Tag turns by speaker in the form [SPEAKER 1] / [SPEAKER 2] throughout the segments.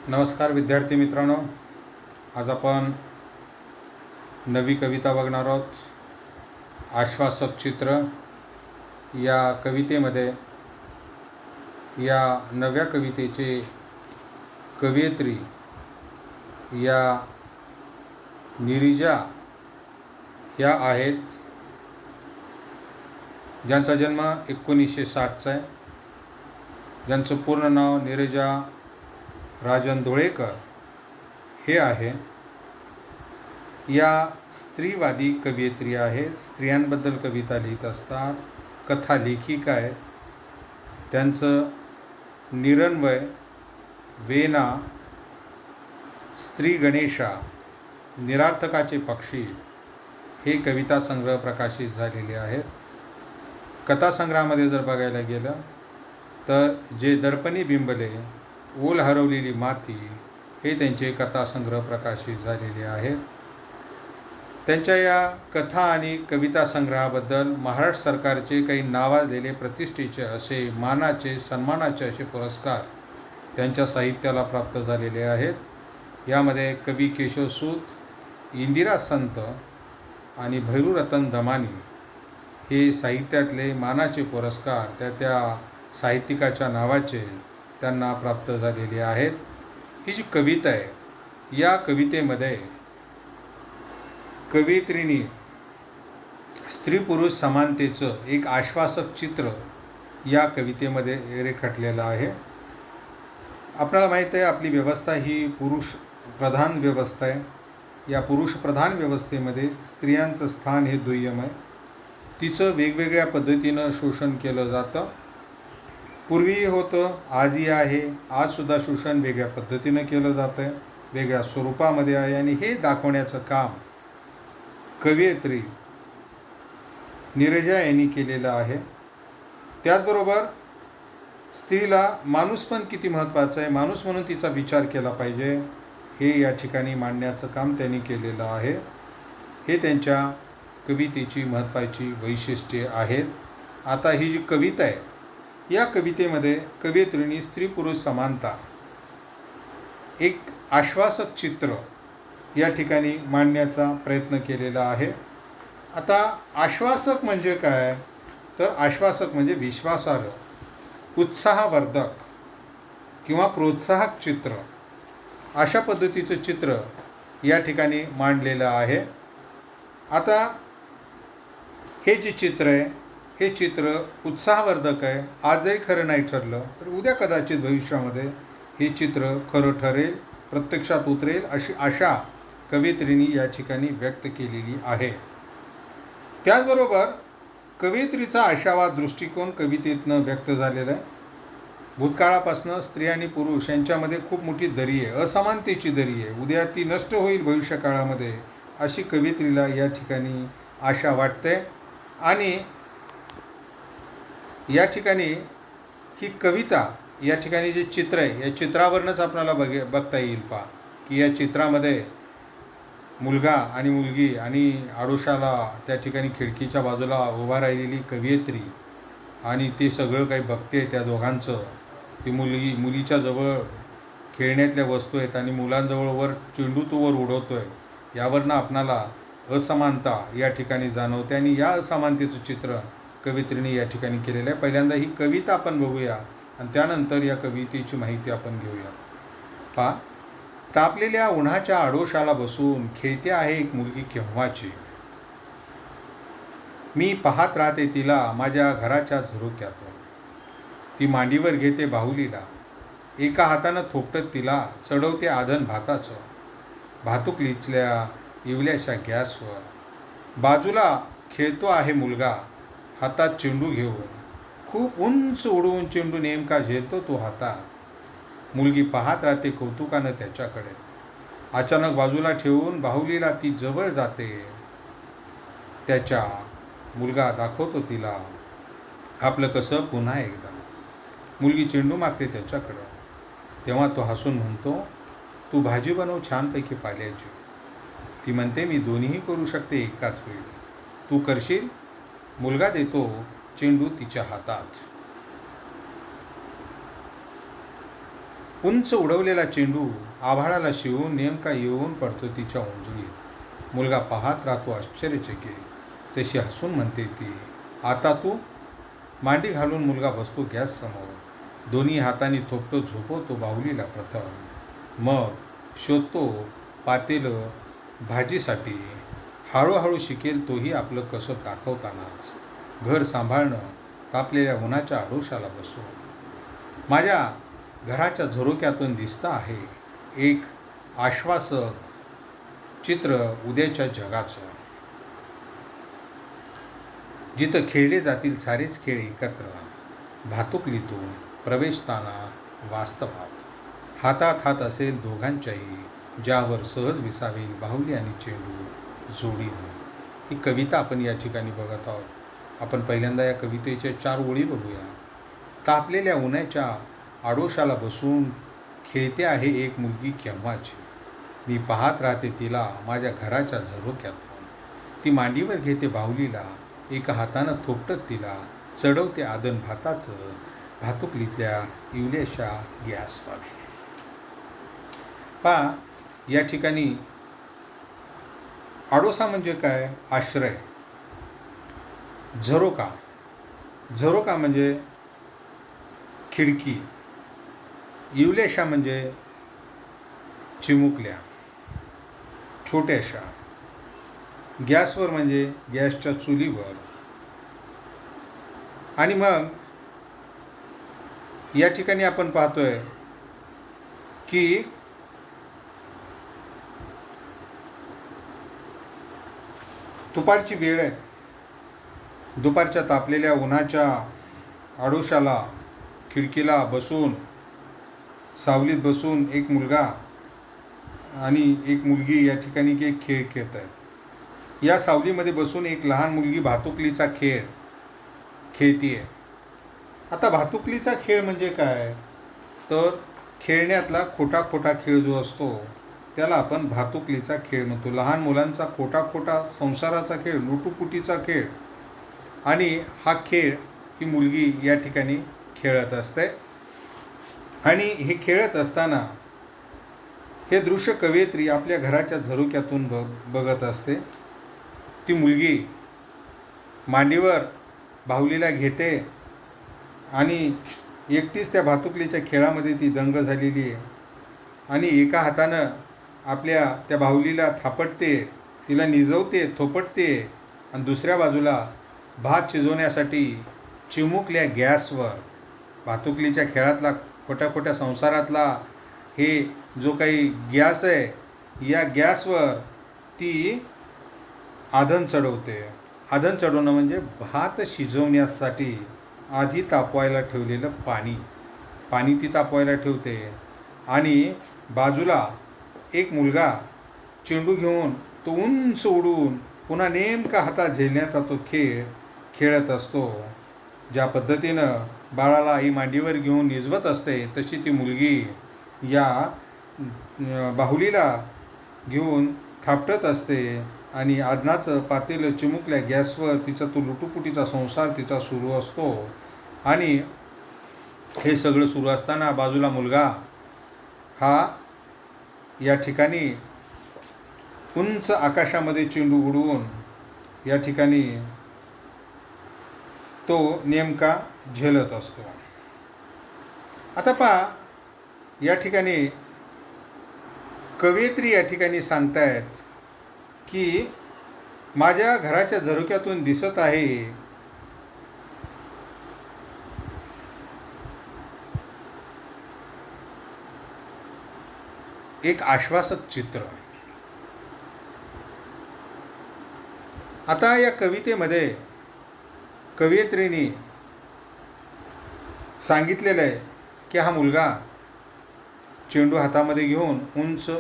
[SPEAKER 1] नमस्कार विद्यार्थी मित्रांनो, आज आपण नवी कविता बघणार आहोत. आश्वासक चित्र या कवितेमध्ये या नव्या कवितेचे कवयित्री या नीरजा या आहेत, ज्यांचा जन्म 1960चा आहे. ज्यांचं पूर्ण नाव नीरजा राजन धुळेकर हे आहे. या स्त्रीवादी कवयित्री आहेत. स्त्रियांबद्दल कविता लिहित असतात, कथा लेखिका आहेत. त्यांचं निरन्वय, वेना, स्त्री गणेशा, निरार्थकाचे पक्षी हे कविता संग्रह प्रकाशित झालेले आहेत. कथासंग्रहामध्ये जर बघायला गेलं तर जे दर्पणी बिंबले, ओल हरवलेली माती हे त्यांचे कथासंग्रह प्रकाशित झालेले आहेत. त्यांच्या या कथा आणि कविता संग्रहाबद्दल महाराष्ट्र सरकारचे काही नावाजलेले प्रतिष्ठेचे असे मानाचे सन्मानाचे असे पुरस्कार त्यांच्या साहित्याला प्राप्त झालेले आहेत. यामध्ये कवी केशवसूत, इंदिरा संत आणि भैरूरतन दमानी हे साहित्यातले मानाचे पुरस्कार त्या साहित्यिकाच्या नावाचे त्यांना प्राप्त झालेले आहेत. ही जी कविता आहे, या कवितेमध्ये कवयित्रीने स्त्री पुरुष समानतेचं एक आश्वासक चित्र या कवितेमध्ये रेखाटलेलं आहे. आपल्याला माहीत आहे, आपली व्यवस्था ही पुरुष प्रधान व्यवस्था आहे. या पुरुष प्रधान व्यवस्थेमध्ये स्त्रियांचं स्थान हे दुय्यम आहे. तिचं वेगवेगळ्या पद्धतीनं शोषण केलं जातं. पूर्वीही होतं, आजही आहे. आजसुद्धा शोषण वेगळ्या पद्धतीनं केलं जातं आहे, वेगळ्या स्वरूपामध्ये आहे. आणि हे दाखवण्याचं काम कवयित्री नीरजा यांनी केलेलं आहे. त्याचबरोबर स्त्रीला माणूस पण किती महत्त्वाचा आहे, माणूस म्हणून तिचा विचार केला पाहिजे, हे या ठिकाणी मांडण्याचं काम त्यांनी केलेलं आहे. हे त्यांच्या कवितेची महत्त्वाची वैशिष्ट्ये आहेत. आता ही जी कविता आहे, या कवितेमध्ये कवयित्रीने स्त्री पुरुष समानता एक आश्वासक चित्र या ठिकाणी मांडण्याचा प्रयत्न केलेला आहे. आता आश्वासक म्हणजे काय, तर आश्वासक म्हणजे विश्वासार्ह, उत्साहवर्धक किंवा प्रोत्साहक चित्र, अशा पद्धतीचं चित्र या ठिकाणी मांडलेलं आहे. आता हे जे चित्र आहे, हे चित्र उत्साहवर्धक आहे. आज जरी खरं नाही ठरलं तर उद्या कदाचित भविष्यामध्ये हे चित्र खरं ठरेल, प्रत्यक्षात उतरेल, अशी आशा कवयित्रीने या ठिकाणी व्यक्त केलेली आहे. त्याचबरोबर कवयित्रीचा आशावाद दृष्टिकोन कवितेतनं व्यक्त झालेला आहे. भूतकाळापासून स्त्री आणि पुरुष यांच्यामध्ये खूप मोठी दरी आहे, असमानतेची दरी आहे. उद्या ती नष्ट होईल भविष्यकाळामध्ये, अशी कवयित्रीला या ठिकाणी आशा वाटते. आणि या ठिकाणी ही कविता, या ठिकाणी जे चित्र आहे, या चित्रावरूनच आपल्याला बघता येईल पहा की या चित्रामध्ये मुलगा आणि मुलगी आणि आडोशाला त्या ठिकाणी खिडकीच्या बाजूला उभा राहिलेली कवयित्री, आणि ते सगळं काही बघते त्या दोघांचं. ती मुलीच्या जवळ खेळण्यातल्या वस्तू आहेत आणि मुलांजवळ वर चेंडू तो वर उडवतो आहे. यावरनं आपणाला असमानता या ठिकाणी जाणवते आणि या असमानतेचं चित्र कवयित्रीने या ठिकाणी केलेलं आहे. पहिल्यांदा ही कविता आपण बघूया आणि त्यानंतर या कवितेची माहिती आपण घेऊया. पहा, तापलेल्या उन्हाच्या आडोशाला बसून खेळते आहे एक मुलगी केव्हाची. मी पाहत राहते तिला माझ्या घराच्या झरोक्यातून. ती मांडीवर घेते बाहुलीला, एका हातानं थोपटत तिला चढवते आधन भाताचं. भातूक लिचल्या इवल्याशा गॅसवर. बाजूला खेळतो आहे मुलगा हातात चेंडू घेऊन. खूप उंच उडवून चेंडू नेमका झेलतो तो हातात. मुलगी पाहत राहते कौतुकानं त्याच्याकडे. अचानक बाजूला ठेवून बाहुलीला ती जवळ जाते. त्याच्या मुलगा दाखवतो तिला आपलं कसं पुन्हा एकदा. मुलगी चेंडू मागते त्याच्याकडं. तेव्हा तो हसून म्हणतो, तू भाजी बनव छानपैकी पाल्याची. ती म्हणते, मी दोन्हीही करू शकते एकाच वेळी. तू करशील. मुलगा देतो चेंडू तिच्या हातात. उंच उडवलेला चेंडू आभाळाला शिवून नेमका येऊन पडतो तिच्या उंजळीत. मुलगा पाहत राहतो आश्चर्यचकित. तशी हसून म्हणते ती, आता तू? मांडी घालून मुलगा बसतो गॅस समोर. दोन्ही हातांनी थोपटो झोपवतो बाहुलीला प्रथम. मग शोधतो पातेलं भाजीसाठी. हळूहळू शिकेल तोही आपलं कसं दाखवतानाच. घर सांभाळणं तापलेल्या उन्हाच्या आडोशाला बसून. माझ्या घराच्या झरोक्यातून दिसतं आहे एक आश्वासक चित्र उद्याच्या जगाचं, जिथं खेळले जातील सारेच खेळ एकत्र. भातुकलीतून प्रवेशताना वास्तवात. हातात हात असेल दोघांच्याही, ज्यावर सहज विसावेल बाहुली आणि चेंडू जोडीनं. ही कविता आपण या ठिकाणी बघत आहोत. आपण पहिल्यांदा या कवितेच्या 4 ओळी बघूया. तापलेल्या उन्हाच्या आडोशाला बसून खेळते आहे एक मुलगी केव्हाची. मी पाहत राहते तिला माझ्या घराच्या झरोक्यातून. ती मांडीवर घेते बाहुलीला, एका हातानं थोपटत तिला चढवते आदन भाताचं भातुकलीतल्या इवल्याशा गॅसवर. पहा, या ठिकाणी आडोसा म्हणजे काय? आश्रय. झरोका. झरोका म्हणजे खिडकी. इवल्याशा म्हणजे चिमुकल्या छोट्याशा. गॅसवर म्हणजे गॅसच्या चुलीवर. आणि मग या ठिकाणी आपण पाहतोय की दुपारची वेळ आहे. दुपारच्या तापलेल्या उन्हाच्या आडोशाला खिडकीला बसून, सावलीत बसून एक मुलगा आणि एक मुलगी या ठिकाणी एक खेळ खेळत आहेत. या सावलीमध्ये बसून एक लहान मुलगी भातुकलीचा खेळ खेळतीये. आता भातुकलीचा खेळ म्हणजे काय? तर खेळण्यातला खोटा खोटा खेळ जो असतो त्याला आपण भातुकलीचा खेळ म्हणतो. लहान मुलांचा खोटा खोटा संसाराचा खेळ, लुटुपुटीचा खेळ. आणि हा खेळ ही मुलगी या ठिकाणी खेळत असते. आणि हे खेळत असताना हे दृश्य कवयित्री आपल्या घराच्या झरोक्यातून बघत असते. ती मुलगी मांडीवर बाहुलीला घेते आणि एकटीच त्या भातुकलीच्या खेळामध्ये ती दंग झालेली आहे. आणि एका हातानं आपल्या त्या बाहुलीला थापटते, तिला निजवते, थोपटते. आणि दुसऱ्या बाजूला भात शिजवण्यासाठी चिमुकल्या गॅसवर, भातुकलीच्या खेळातला खोट्या खोट्या संसारातला हे जो काही गॅस आहे, या गॅसवर ती आधन चढवते. आधन चढवणं म्हणजे भात शिजवण्यासाठी आधी तापवायला ठेवलेलं पाणी ती तापवायला ठेवते. आणि बाजूला एक मुलगा चेंडू घेऊन तो उंच उडून पुन्हा नेमका हातात झेलण्याचा तो खेळ खेळत असतो. ज्या पद्धतीनं बाळाला आई मांडीवर घेऊन निजवत असते, तशी ती मुलगी या बाहुलीला घेऊन थापटत असते. आणि आदनाचं पातेलं चिमुकल्या गॅसवर तिचा तो लुटुपुटीचा संसार तिचा सुरू असतो. आणि हे सगळं सुरू असताना बाजूला मुलगा हा या ठिकाणी उंच आकाशामध्ये चेंडू उडवून या ठिकाणी तो नेमका झेलत असतो. आता पहा, या ठिकाणी कवयित्री या ठिकाणी सांगतायत की माझ्या घराच्या झरोक्यातून दिसत आहे एक आश्वासक चित्र. आता या कवितेमध्ये कवयित्रीने सांगितलेलं आहे की हा मुलगा चेंडू हातामध्ये घेऊन उंच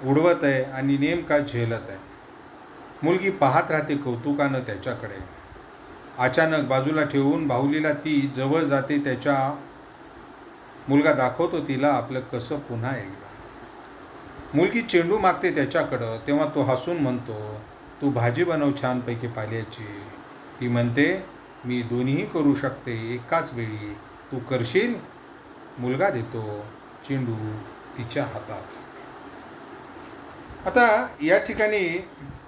[SPEAKER 1] उडवत आहे आणि नेमका झेलत आहे. मुलगी पाहत राहते कौतुकानं त्याच्याकडे. अचानक बाजूला ठेवून बाहुलीला ती जवळ जाते. त्याच्या मुलगा दाखवतो तिला आपलं कसं पुन्हा एकदा. मुलगी चेंडू मागते त्याच्याकडं, तेव्हा तो हसून म्हणतो, तू भाजी बनव छानपैकी पाल्याची. ती म्हणते, मी दोन्हीही करू शकते एकाच वेळी. तू करशील? मुलगा देतो चेंडू तिच्या हातात. आता या ठिकाणी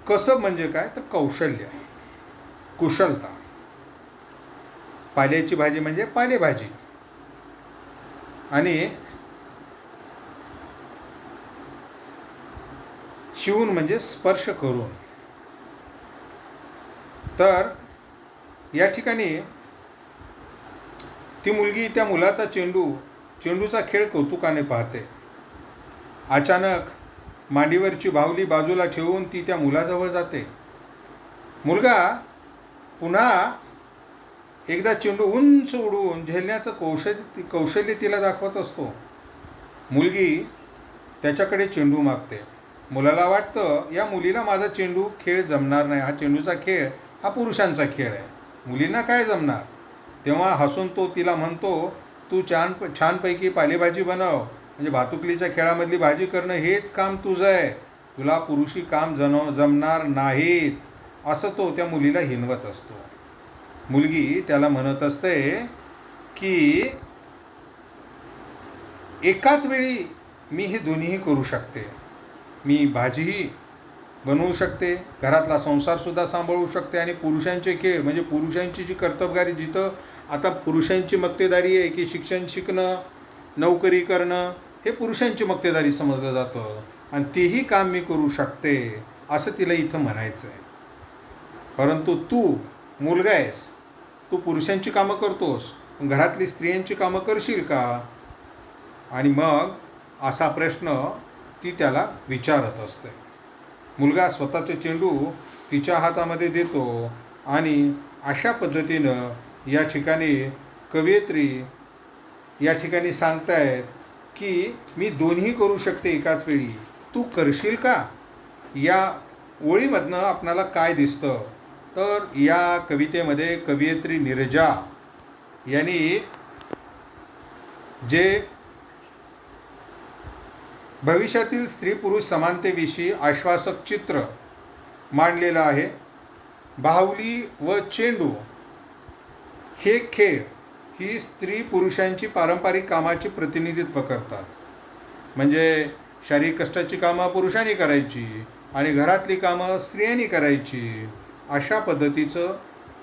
[SPEAKER 1] कसब म्हणजे काय तर कौशल्य, कुशलता. पाल्याची भाजी म्हणजे पालेभाजी, आणि शिवून म्हणजे स्पर्श करून. तर या ठिकाणी ती मुलगी त्या मुलाचा चेंडूचा खेळ कौतुकाने पाहते. अचानक मांडीवरची बाहुली बाजूला ठेवून ती त्या मुलाजवळ जाते. मुलगा पुन्हा एकदा चेंडू उंच उडवून झेलण्याचं कौशल्य तिला दाखवत असतो. मुलगी त्याच्याकडे चेंडू मागते. मुलाला वाटतं या मुलीला माझा चेंडू खेळ जमणार नाही, हा चेंडूचा खेळ हा पुरुषांचा खेळ आहे, मुलींना काय जमणार. तेव्हा हसून तो तिला म्हणतो, तू छानपैकी पालेभाजी बनव, म्हणजे भातुकलीच्या खेळामधली भाजी करणं हेच काम तुझं आहे, तुला पुरुषी काम जमणार नाहीत, असं तो त्या मुलीला हिणवत असतो. मुलगी त्याला म्हणत असते की एकाच वेळी मी हे दोन्हीही करू शकते, मी भाजीही बनवू शकते, घरातला संसारसुद्धा सांभाळू शकते, आणि पुरुषांचे खेळ म्हणजे पुरुषांची जी कर्तबगारी, जिथं आता पुरुषांची मक्तेदारी आहे की शिक्षण शिकणं, नोकरी करणं, हे पुरुषांची मक्तेदारी समजलं जातं, आणि तेही काम मी करू शकते, असं तिला इथं म्हणायचं आहे. परंतु तू मुलगा आहेस, तू पुरुषांची कामं करतोस, घरातली स्त्रियांची कामं करशील का? आणि मग असा प्रश्न ती त्याला विचारत असते. मुलगा स्वतःचे चेंडू तिच्या हातामध्ये देतो, आणि अशा पद्धतीनं या ठिकाणी कवयित्री या ठिकाणी सांगतायत की मी दोन्ही करू शकते एकाच वेळी, तू करशील का? या ओळीमधनं आपणाला काय दिसतं तर या कवितेमध्ये कवयित्री नीरजा यांनी जे भविष्यातील स्त्री पुरुष समानतेविषयी आश्वासक चित्र मांडलेलं आहे. बाहुली व चेंडू हे खेळ ही स्त्री पुरुषांची पारंपरिक कामाची प्रतिनिधित्व करतात. म्हणजे शारीरिक कष्टाची कामं पुरुषांनी करायची आणि घरातली कामं स्त्रियांनी करायची. अशा पद्धतीचं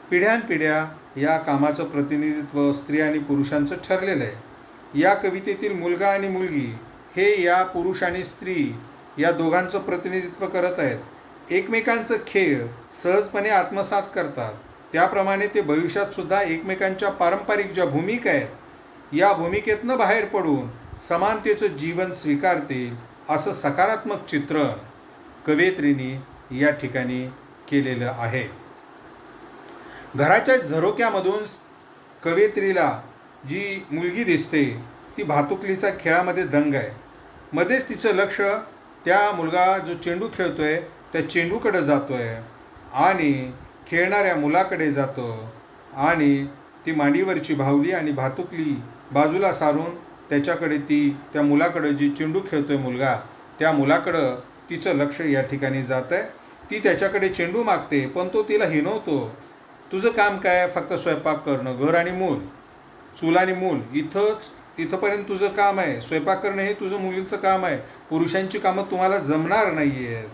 [SPEAKER 1] पिढ्यानपिढ्या या कामाचं प्रतिनिधित्व स्त्री आणि पुरुषांचं ठरलेलं आहे. या कवितेतील मुलगा आणि मुलगी हे या पुरुष आणि स्त्री या दोघांचं प्रतिनिधित्व करत आहेत. एकमेकांचं खेळ सहजपणे आत्मसात करतात. त्याप्रमाणे ते भविष्यातसुद्धा एकमेकांच्या पारंपरिक ज्या भूमिका आहेत या भूमिकेतनं बाहेर पडून समानतेचं जीवन स्वीकारतील, असं सकारात्मक चित्रण कवयित्रींनी या ठिकाणी केलेलं आहे. घराच्या झरोक्यामधून कवयित्रीला जी मुलगी दिसते ती भातुकलीच्या खेळामध्ये दंग आहे. मध्येच तिचं लक्ष त्या मुलगा जो चेंडू खेळतोय त्या चेंडूकडे जातोय आणि खेळणाऱ्या मुलाकडे जातं, आणि ती मांडीवरची बाहुली आणि भातुकली बाजूला सारून त्याच्याकडे त्या मुलाकडे जी चेंडू खेळतोय मुलगा, त्या मुलाकडं तिचं लक्ष या ठिकाणी जातं आहे. ती त्याच्याकडे चेंडू मागते, पण तो तिला हिणवतो. तुझं काम काय? फक्त स्वयंपाक करणं, घर आणि मूल, चूल आणि मूल, इथंपर्यंत तुझं काम आहे. स्वयंपाक करणं हे तुझं मुलीचं काम आहे, पुरुषांची कामं तुम्हाला जमणार नाही आहेत,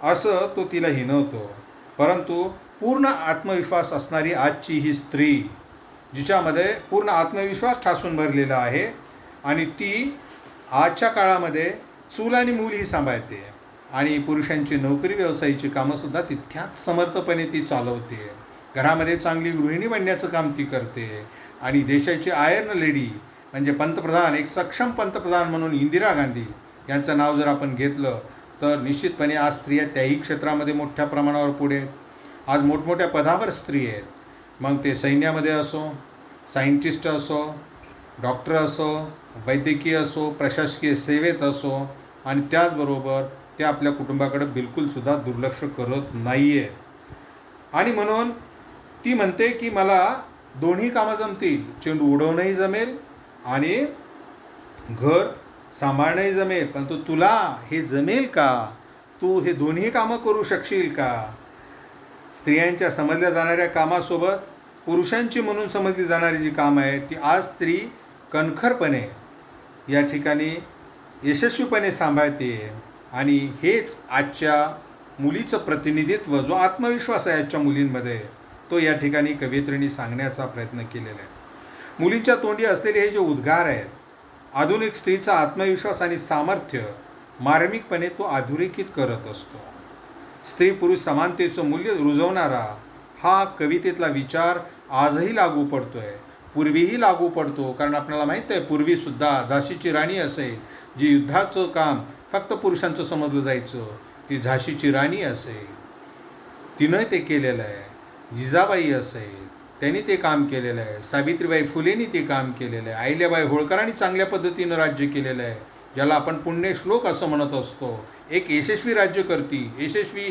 [SPEAKER 1] असं तो तिला हिणवतो. परंतु पूर्ण आत्मविश्वास असणारी आजची ही स्त्री, जिच्यामध्ये पूर्ण आत्मविश्वास ठासून भरलेला आहे, आणि ती आजच्या काळामध्ये चूल आणि मूल ही सांभाळते, आणि पुरुषांची नोकरी व्यवसायाची कामंसुद्धा तितक्याच समर्थपणे ती चालवते. घरामध्ये चांगली गृहिणी बनण्याचं काम ती करते, आणि देशाची आयर्न लेडी म्हणजे पंतप्रधान, एक सक्षम पंतप्रधान म्हणून इंदिरा गांधी यांचं नाव जर आपण घेतलं तर निश्चितपणे आज स्त्रिया त्याही क्षेत्रामध्ये मोठ्या प्रमाणावर पुढे आहेत. आज मोठमोठ्या पदावर स्त्री आहेत. मग ते सैन्यामध्ये असो, सायंटिस्ट असो, डॉक्टर असो, वैद्यकीय असो, प्रशासकीय सेवेत असो, आणि त्याचबरोबर ते आपल्या कुटुंबाकडे बिलकुलसुद्धा दुर्लक्ष करत नाही आहेत. आणि म्हणून ती म्हणते की मला दोन्ही कामं जमतील, चेंडू उडवणंही जमेल आणि घर सांभाळणंही जमेल. परंतु तुला हे जमेल का? तू हे दोन्ही कामं करू शकशील का? स्त्रियांच्या समजल्या जाणाऱ्या कामासोबत पुरुषांची म्हणून समजली जाणारी जी कामं आहेत ती आज स्त्री कणखरपणे या ठिकाणी यशस्वीपणे सांभाळते. आणि हेच आजच्या मुलीचं प्रतिनिधित्व, जो आत्मविश्वास आहे आजच्या मुलींमध्ये, तो या ठिकाणी कवयित्रींनी सांगण्याचा प्रयत्न केलेला आहे. मुलींच्या तोंडी असलेले हे जे उद्गार आहेत, आधुनिक स्त्रीचा आत्मविश्वास आणि सामर्थ्य मार्मिकपणे तो अधोरेखित करत असतो. स्त्री पुरुष समानतेचं मूल्य रुजवणारा हा कवितेतला विचार आजही लागू पडतो आहे, पूर्वीही लागू पडतो. कारण आपल्याला माहीत आहे, पूर्वीसुद्धा झाशीची राणी असेल, जी युद्धाचं काम फक्त पुरुषांचं समजलं जायचं, ती झाशीची राणी असेल, तिनं ते केलेलं आहे. जिजाबाई असेल, त्यांनी ते काम केलेलं आहे. सावित्रीबाई फुलेंनी ते काम केलेलं आहे. अहिल्याबाई होळकरांनी चांगल्या पद्धतीनं राज्य केलेलं आहे, ज्याला आपण पुण्यश्लोक असं म्हणत असतो. एक यशस्वी राज्यकर्ती, यशस्वी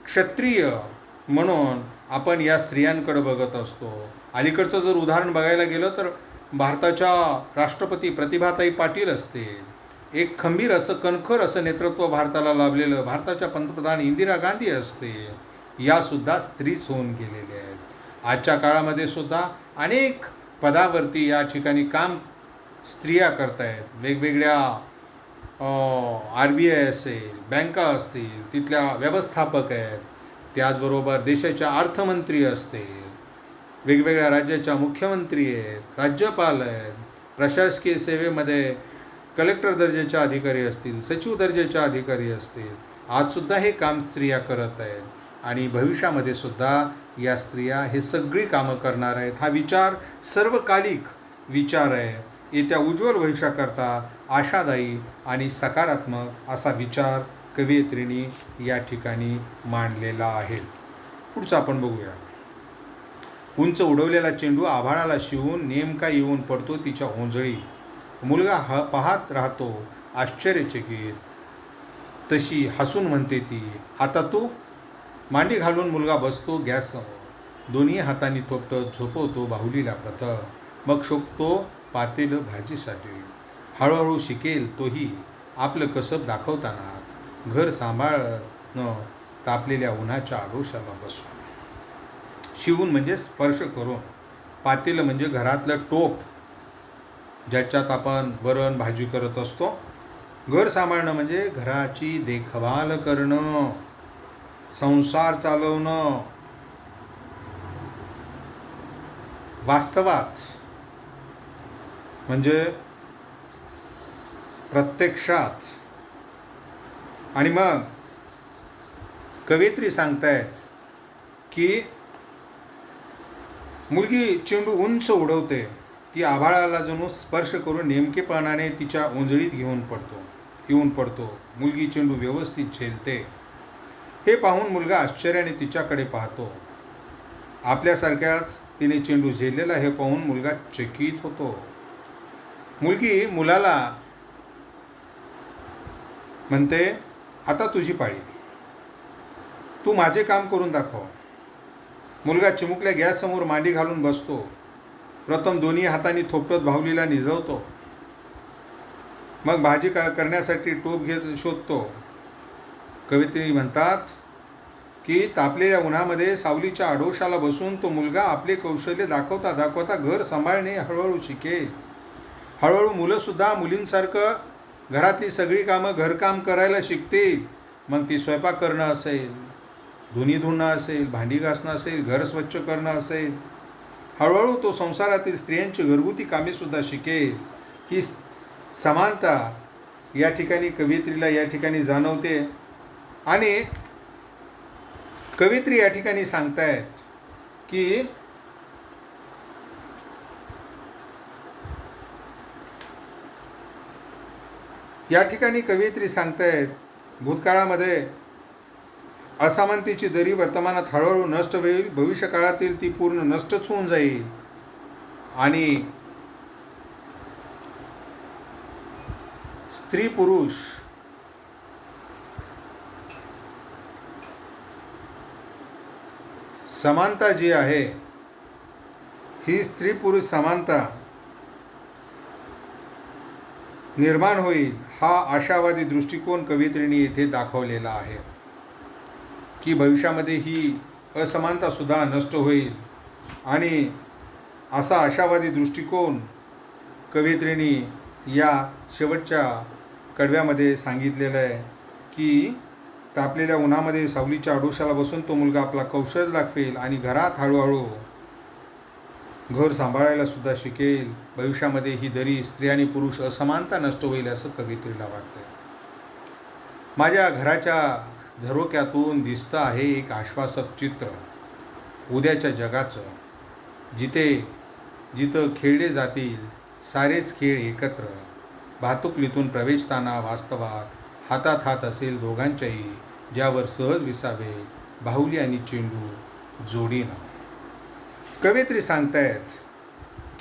[SPEAKER 1] क्षत्रिय म्हणून आपण या स्त्रियांकडे बघत असतो. अलीकडचं जर उदाहरण बघायला गेलं तर भारताच्या राष्ट्रपती प्रतिभाताई पाटील असतील, एक खंबीर असं कणखर असं नेतृत्व भारताला लाभलेलं भारताच्या पंतप्रधान इंदिरा गांधी असतील, यासुद्धा स्त्रीच होऊन गेलेल्या आहेत. आजच्या काळामध्ये सुद्धा अनेक पदावरती या ठिकाणी काम स्त्रिया करत आहेत. वेगवेगळ्या RBI असेल, बँका असतील, तिथल्या व्यवस्थापक आहेत. त्याचबरोबर देशाच्या अर्थमंत्री असतील, वेगवेगळ्या राज्याच्या मुख्यमंत्री आहेत, राज्यपाल आहेत, प्रशासकीय सेवेमध्ये कलेक्टर दर्जाचे अधिकारी असतील, सचिव दर्जाचे अधिकारी असतील. आजसुद्धा हे काम स्त्रिया करत आहेत आणि भविष्यामध्ये सुद्धा या स्त्रिया हे सगळी कामं करणार आहेत. हा विचार सर्वकालिक विचार आहे. येत्या उज्ज्वल भविष्याकरता आशादायी आणि सकारात्मक असा विचार कवयित्रींनी या ठिकाणी मांडलेला आहे. पुढचं आपण बघूया. उंच उडवलेला चेंडू आभाळाला शिवून नेमका येऊन पडतो तिच्या ओंजळी. मुलगा पाहत राहतो आश्चर्यचकित. तशी हसून म्हणते ती, आता तू? मांडी घालून मुलगा बसतो गॅससमोर. दोन्ही हातांनी थोपटत झोपवतो बाहुलीला प्रथम, मग शोधतो पातेलं भाजीसाठी. हळूहळू शिकेल तोही आपलं कसब दाखवतानाच, घर सांभाळत न तापलेल्या उन्हाच्या आडोशाला बसून. शिवून म्हणजे स्पर्श करून, पातेलं म्हणजे घरातलं टोप ज्याच्यात आपण वरण भाजी करत असतो. घर सांभाळणं म्हणजे घराची देखभाल करणं, संसार चालवणं. वास्तवात म्हणजे प्रत्यक्षात. आणि मग कवयित्री सांगतायत की मुलगी चेंडू उंच उडवते, ती आभाळाला जणू स्पर्श करून नेमकेपणाने तिच्या ओंजळीत येऊन पडतो. मुलगी चेंडू व्यवस्थित झेलते. हे पाहून मुलगा आश्चर्याने तिच्याकडे पाहतो. आपल्यासारख्याच तिने चेंडू झेललेला हे पाहून मुलगा चकित होतो. मुलगी मुलाला म्हणते, आता तुझी पाळी, तू माझे काम करून दाखव. मुलगा चिमुकल्या गॅससमोर मांडी घालून बसतो. प्रथम दोन्ही हातांनी थोपटत बाहुलीला निजवतो. मग भाजी करण्यासाठी टोप शोधतो. कवयित्री म्हणतात की तापलेल्या उन्हामध्ये सावलीच्या आडोशाला बसून तो मुलगा आपले कौशल्य दाखवता दाखवता घर सांभाळणे हळूहळू शिकेल. हळूहळू मुलंसुद्धा मुलींसारखं घरातली सगळी कामं घरकाम करायला शिकतील. मग ती स्वयंपाक करणं असेल, धुणी धुणं असेल, भांडी घासणं असेल, घर स्वच्छ करणं असेल. हळूहळू तो संसारातील स्त्रियांची घरगुती कामेसुद्धा शिकेल. ही समानता या ठिकाणी कवयित्रीला या ठिकाणी जाणवते. आणि कवयित्री या ठिकाणी सांगतायत की या ठिकाणी कवयित्री सांगतायत भूतकाळामध्ये असमानतेची दरी वर्तमानात हळूहळू नष्ट होईल, भविष्यकाळातील ती पूर्ण नष्टच होऊन जाईल. आणि स्त्री पुरुष समानता जी आहे, ही स्त्री पुरुष समानता निर्माण होईल. हा आशावादी दृष्टिकोन कवयित्रीने येथे दाखवलेला आहे की भविष्यामध्ये ही असमानतासुद्धा नष्ट होईल. आणि असा आशावादी दृष्टिकोन कवयित्रीने या शेवटच्या कडव्यामध्ये सांगितलेलं आहे की तापलेल्या उन्हामध्ये सावलीच्या आडोशाला बसून तो मुलगा आपला कौशल्य दाखवेल आणि घरात हळूहळू घर सांभाळायला सुद्धा शिकेल. भविष्यामध्ये ही दरी स्त्री आणि पुरुष असमानता नष्ट होईल असं कवयित्रीला वाटतं. माझ्या घराच्या झरोक्यातून दिसतं आहे एक आश्वासक चित्र उद्याच्या जगाचं, जिथं खेळले जातील सारेच खेळ एकत्र. भातुकलीतून प्रवेशताना वास्तवात हातात हात असेल दोघांच्याही, ज्यावर सहज विसावे बाहुली आणि चेंडू जोडीनं. कवयित्री सांगतायत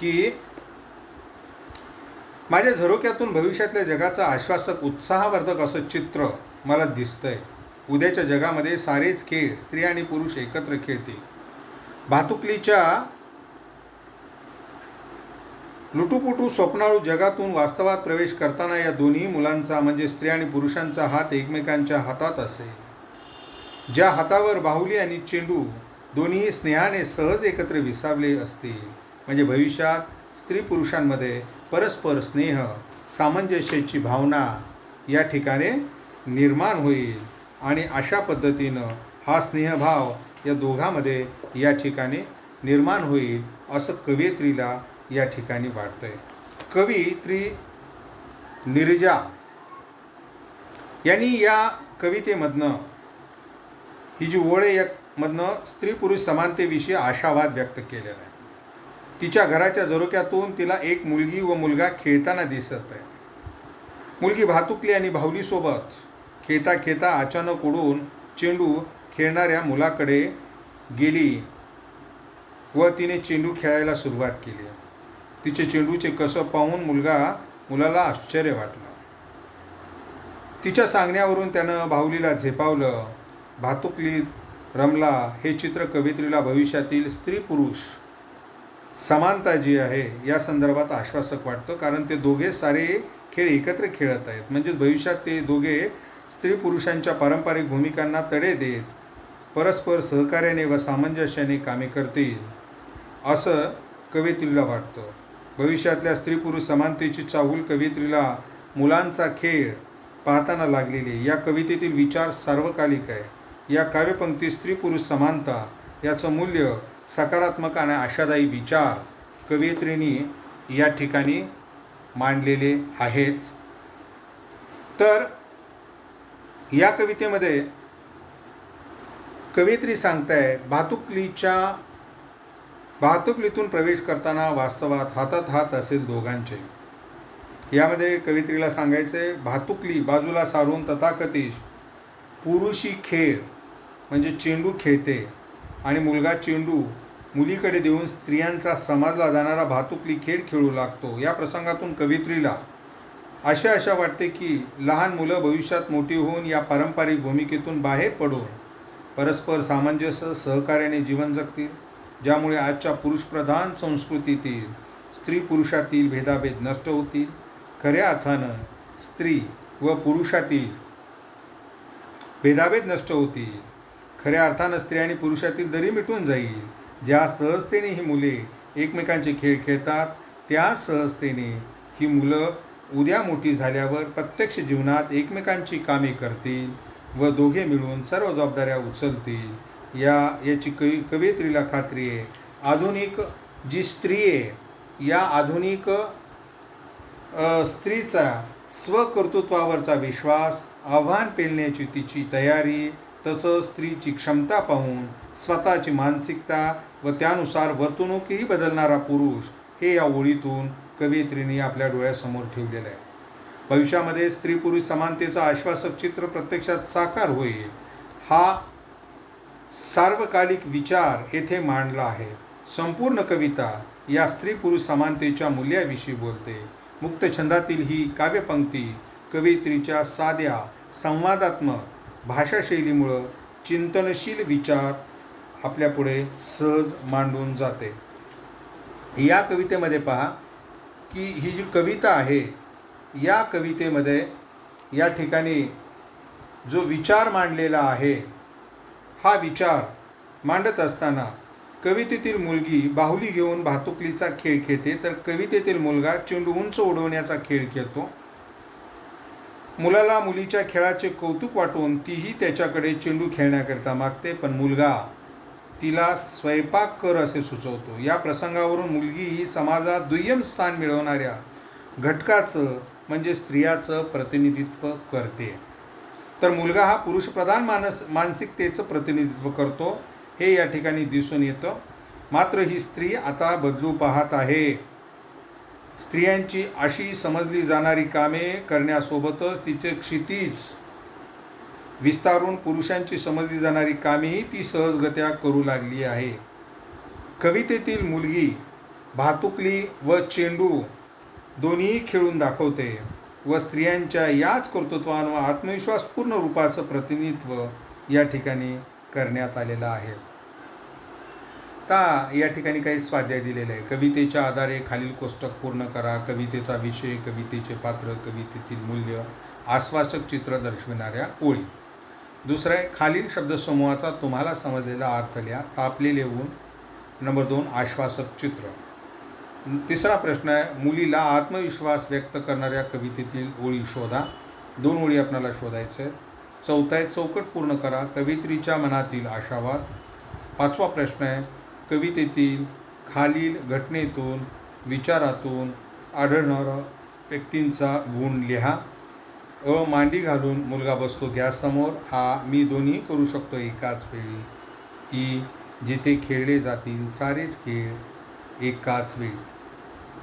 [SPEAKER 1] की माझ्या झरोक्यातून भविष्यातल्या जगाचं आश्वासक उत्साहवर्धक असं चित्र मला दिसतंय. उद्याच्या जगामध्ये सारेच खेळ स्त्री आणि पुरुष एकत्र खेळतील. भातुकलीच्या लुटूपुटू स्वप्नाळू जगातून वास्तवात प्रवेश करताना या दोन्ही मुलांचा म्हणजे स्त्री आणि पुरुषांचा हात एकमेकांच्या हातात असेल, ज्या हातावर बाहुली आणि चेंडू दोन्ही स्नेहाने सहज एकत्र विसावले असतील. म्हणजे भविष्यात स्त्री पुरुषांमध्ये परस्पर स्नेह सामंजस्याची भावना या ठिकाणी निर्माण होईल आणि अशा पद्धतीनं हा स्नेहभाव या दोघांमध्ये या ठिकाणी निर्माण होईल असं कवयित्रीला या ठिकाणी वाटतंय. कवयित्री नीरजा यांनी या कवितेमधनं ही जी ओळ आहे यामधनं स्त्री पुरुष समानतेविषयी आशावाद व्यक्त केलेला आहे. तिच्या घराच्या झरोक्यातून तिला एक मुलगी व मुलगा खेळताना दिसत आहे. मुलगी भातुकली आणि बाहुलीसोबत खेळता खेळता अचानक उडून चेंडू खेळणाऱ्या मुलाकडे गेली व तिने चेंडू खेळायला सुरुवात केली. तिचे चेंडूचे कसं पाहून मुलाला आश्चर्य वाटलं. तिच्या सांगण्यावरून त्यानं बाहुलीला झेपावलं. भातुकलीत रमला. हे चित्र कवयित्रीला भविष्यातील स्त्री पुरुष समानता जी आहे या संदर्भात आश्वासक वाटतं, कारण ते दोघे सारे खेळ एकत्र खेळत आहेत. म्हणजेच भविष्यात ते दोघे स्त्री पुरुषांच्या पारंपरिक भूमिकांना तडे देत परस्पर सहकार्याने व सामंजस्याने कामे करतील असं कवयित्रीला वाटतं. भविष्यातल्या स्त्री पुरुष समानतेची चाहूल कवयित्रीला मुलांचा खेळ पाहताना लागलेली. या कवितेतील विचार सार्वकालिक आहे. या काव्यपंक्ती स्त्री पुरुष समानता याचं मूल्य सकारात्मक आणि आशादायी विचार कवयित्रींनी या ठिकाणी मांडलेले आहेत. तर या कवितेमध्ये कवयित्री सांगतायत भातुकलीतून प्रवेश करताना वास्तवात हातात हात असेल दोघांचे. यामध्ये कवयित्रीला सांगायचे भातुकली बाजूला सारून तथाकथित पुरुषी खेळ म्हणजे चेंडू खेळते आणि मुलगा चेंडू मुलीकडे देऊन स्त्रियांचा समजला जाणारा भातुकली खेळ खेळू लागतो. या प्रसंगातून कवयित्रीला आशा वाटते की लहान मुलं भविष्यात मोठी होऊन या पारंपरिक भूमिकेतून बाहेर पडून परस्पर सामंजस्य सहकार्याने जीवन जगतील, ज्यामुळे आजच्या पुरुषप्रधान संस्कृतीतील स्त्री पुरुषातील भेदाभेद नष्ट होतील. खऱ्या अर्थानं स्त्री व पुरुषातील भेदाभेद नष्ट होतील. खऱ्या अर्थानं स्त्री आणि पुरुषातील दरी मिटून जाईल. ज्या सहजतेने ही मुले एकमेकांचे खेळ खेळतात त्या सहजतेने ही मुलं उद्या मोठी झाल्यावर प्रत्यक्ष जीवनात एकमेकांची कामे करतील व दोघे मिळून सर्व जबाबदाऱ्या उचलतील. याची कवयित्रीला खात्री आहे. आधुनिक जी स्त्री आहे या आधुनिक स्त्रीचा स्वकर्तृत्वावरचा विश्वास, आव्हान पेलण्याची तिची तयारी, तसंच स्त्रीची क्षमता पाहून स्वतःची मानसिकता व त्यानुसार वर्तणूकही बदलणारा पुरुष हे या ओळीतून कवयित्रीने आपल्या डोळ्यासमोर ठेवलेलं आहे. भविष्यामध्ये स्त्री पुरुष समानतेचं आश्वासक चित्र प्रत्यक्षात साकार होईल हा सार्वकालिक विचार येथे मांडला आहे. संपूर्ण कविता या स्त्री पुरुष समानतेच्या मूल्याविषयी बोलते. मुक्त छंदातील ही काव्यपंक्ती कवयित्रीच्या साध्या संवादात्मक भाषाशैलीमुळं चिंतनशील विचार आपल्यापुढे सहज मांडून जाते. या कवितेमध्ये पहा की ही जी कविता आहे या कवितेमध्ये या ठिकाणी जो विचार मांडलेला आहे हा विचार मांडत असताना कवितेतील मुलगी बाहुली घेऊन भातुकलीचा खेळ खेळते, तर कवितेतील मुलगा चेंडू उंच उडवण्याचा खेळ खेळतो. मुलाला मुलीच्या खेळाचे कौतुक वाटून तीही त्याच्याकडे चेंडू खेळण्याकरिता मागते, पण मुलगा तिला स्वयंपाक कर असे सुचवतो. या प्रसंगावरून मुलगी ही समाजात दुय्यम स्थान मिळवणाऱ्या घटकाचं म्हणजे स्त्रियाचं प्रतिनिधित्व करते, तर मुलगा हा पुरुषप्रधान मानसिकतेचं प्रतिनिधित्व करतो, हे या ठिकाणी दिसून येतं. मात्र ही स्त्री आता बदलू पाहत आहे. स्त्रियांची अशी समजली जाणारी कामे करण्यासोबतच तिचे क्षितिज विस्तारून पुरुषांची समजली जाणारी कामेही ती सहजगत्या करू लागली आहे. कवितेतील मुलगी भातुकली व चेंडू दोन्हीही खेळून दाखवते व स्त्रियांच्या याच कर्तृत्वान व आत्मविश्वासपूर्ण रूपाचं प्रतिनिधित्व या ठिकाणी करण्यात आलेलं आहे. आता या ठिकाणी काही स्वाध्याय दिलेले आहे. कवितेच्या आधारे खालील कोष्टक पूर्ण करा. कवितेचा विषय, कवितेचे पात्र, कवितेतील मूल्य, आश्वासक चित्र दर्शविणाऱ्या ओळी. दुसरं आहे, खालील शब्दसमूहाचा तुम्हाला समजलेला अर्थ लिहा. तापलेले ऊन. नंबर 2, आश्वासक चित्र. तिसरा प्रश्न आहे, मुलीला आत्मविश्वास व्यक्त करणाऱ्या कवितेतील ओळी शोधा. 2 ओळी आपल्याला शोधायच्या आहेत. चौथा आहे, चौकट पूर्ण करा. कवयित्रीच्या मनातील आशावाद. 5वा प्रश्न आहे, कवितेतील खालील घटनेतून विचारातून आढळणारा व्यक्तींचा गुण लिहा. मांडी घालून मुलगा बसतो गॅससमोर. मी दोन्ही करू शकतो एकाच वेळी. जिथे खेळले जातील सारेच खेळ एकाच वेळी.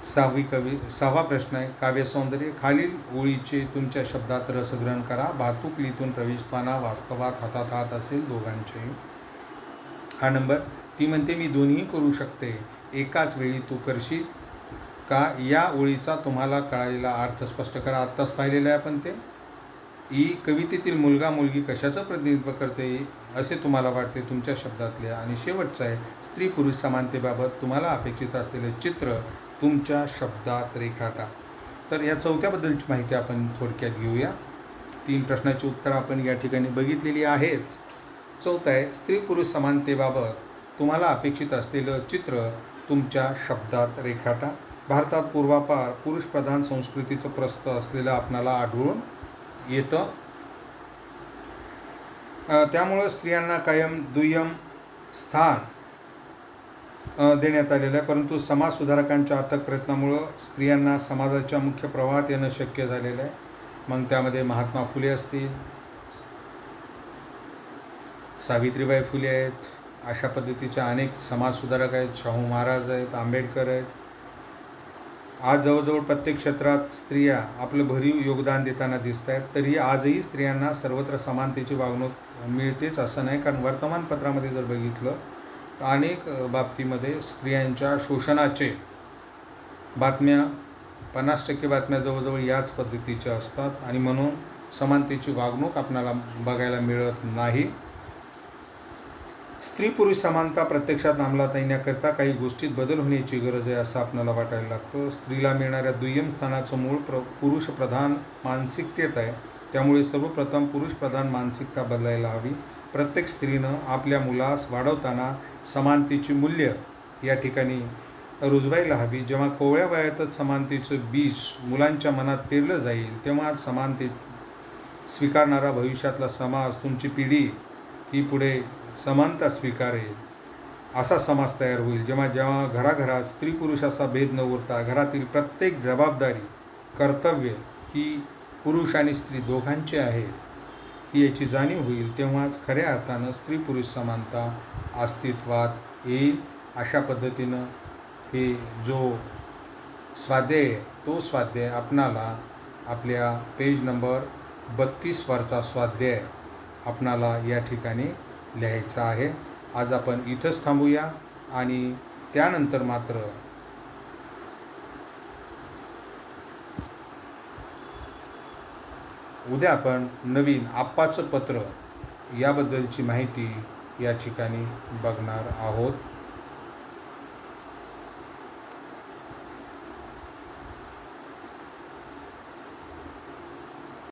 [SPEAKER 1] 6वा प्रश्न आहे, काव्यसौंदर्य. खालील ओळीचे तुमच्या शब्दात रसग्रहण करा. भातुकलीतून प्रवेशताना वास्तवात हातात हात असेल दोघांचे. हा नंबर. ती म्हणते मी दोन्ही करू शकते एकाच वेळी, तू करशील का? या ओळीचा तुम्हाला कळालेला अर्थ स्पष्ट करा. आत्ताच पाहिलेलं आहे आपण ते. कवितेतील मुलगा मुलगी कशाचं प्रतिनिधित्व करते असे तुम्हाला वाटते तुमच्या शब्दातले. आणि शेवटचं आहे, स्त्री पुरुष समानतेबाबत तुम्हाला अपेक्षित असलेले चित्र तुमच्या शब्दात रेखाटा. तर या चौथ्याबद्दलची माहिती आपण थोडक्यात घेऊया. 3 प्रश्नाची उत्तरं आपण या ठिकाणी बघितलेली आहेत. चौथा आहे, स्त्री पुरुष समानतेबाबत तुम्हाला अपेक्षित असलेलं चित्र तुमच्या शब्दात रेखाटा. भारतात पूर्वापार पुरुषप्रधान संस्कृतीचं प्रस्थ असलेलं आपणाला आढळून येतं. त्यामुळं स्त्रियांना कायम दुय्यम स्थान देण्यात आलेलं आहे. परंतु समाजसुधारकांच्या अथक प्रयत्नामुळं स्त्रियांना समाजाच्या मुख्य प्रवाहात येणं शक्य झालेलं आहे. मग त्यामध्ये महात्मा फुले असतील, सावित्रीबाई फुले आहेत, अशा पद्धतीच्या अनेक समाजसुधारक आहेत. शाहू महाराज आहेत, आंबेडकर आहेत. आज जवळजवळ प्रत्येक क्षेत्रात स्त्रिया आपलं भरीव योगदान देताना दिसत आहेत. तरी आजही स्त्रियांना सर्वत्र समानतेची वागणूक मिळतेच असं नाही. कारण वर्तमानपत्रामध्ये जर बघितलं तर अनेक बाबतीमध्ये स्त्रियांच्या शोषणाचे बातम्या 50% बातम्या जवळजवळ याच पद्धतीच्या असतात आणि म्हणून समानतेची वागणूक आपल्याला बघायला मिळत नाही. स्त्री पुरुष समानता प्रत्यक्षात अंमलात आणण्याकरता काही गोष्टीत बदल होण्याची गरज आहे असं आपल्याला वाटायला लागतं. स्त्रीला मिळणाऱ्या दुय्यम स्थानाचं मूळ पुरुषप्रधान मानसिकतेत आहे. त्यामुळे सर्वप्रथम पुरुषप्रधान मानसिकता बदलायला हवी. प्रत्येक स्त्रीनं आपल्या मुलास वाढवताना समानतेची मूल्य या ठिकाणी रुजवायला हवी. जेव्हा कोवळ्या वयातच समानतेचं बीज मुलांच्या मनात पेरलं जाईल तेव्हा समानते स्वीकारणारा भविष्यातला समाज, तुमची पिढी ही पुढे समानता स्वीकारेल असा समाज तयार होईल. जेव्हा घराघरात स्त्री पुरुष असा भेद न उरता घरातील प्रत्येक जबाबदारी, कर्तव्य ही पुरुष आणि स्त्री दोघांची आहेत ही याची जाणीव होईल, तेव्हाच खऱ्या अर्थानं स्त्री पुरुष समानता अस्तित्वात येईल. अशा पद्धतीनं हे जो स्वाध्याय तो स्वाध्याय आपणाला आपल्या पेज नंबर 32 वरचा स्वाध्याय आपणाला या ठिकाणी लिहायचा आहे. आज आपण इथंच थांबूया आणि त्यानंतर मात्र उद्या आपण नवीन आप्पाचं पत्र याबद्दलची माहिती या ठिकाणी बघणार आहोत.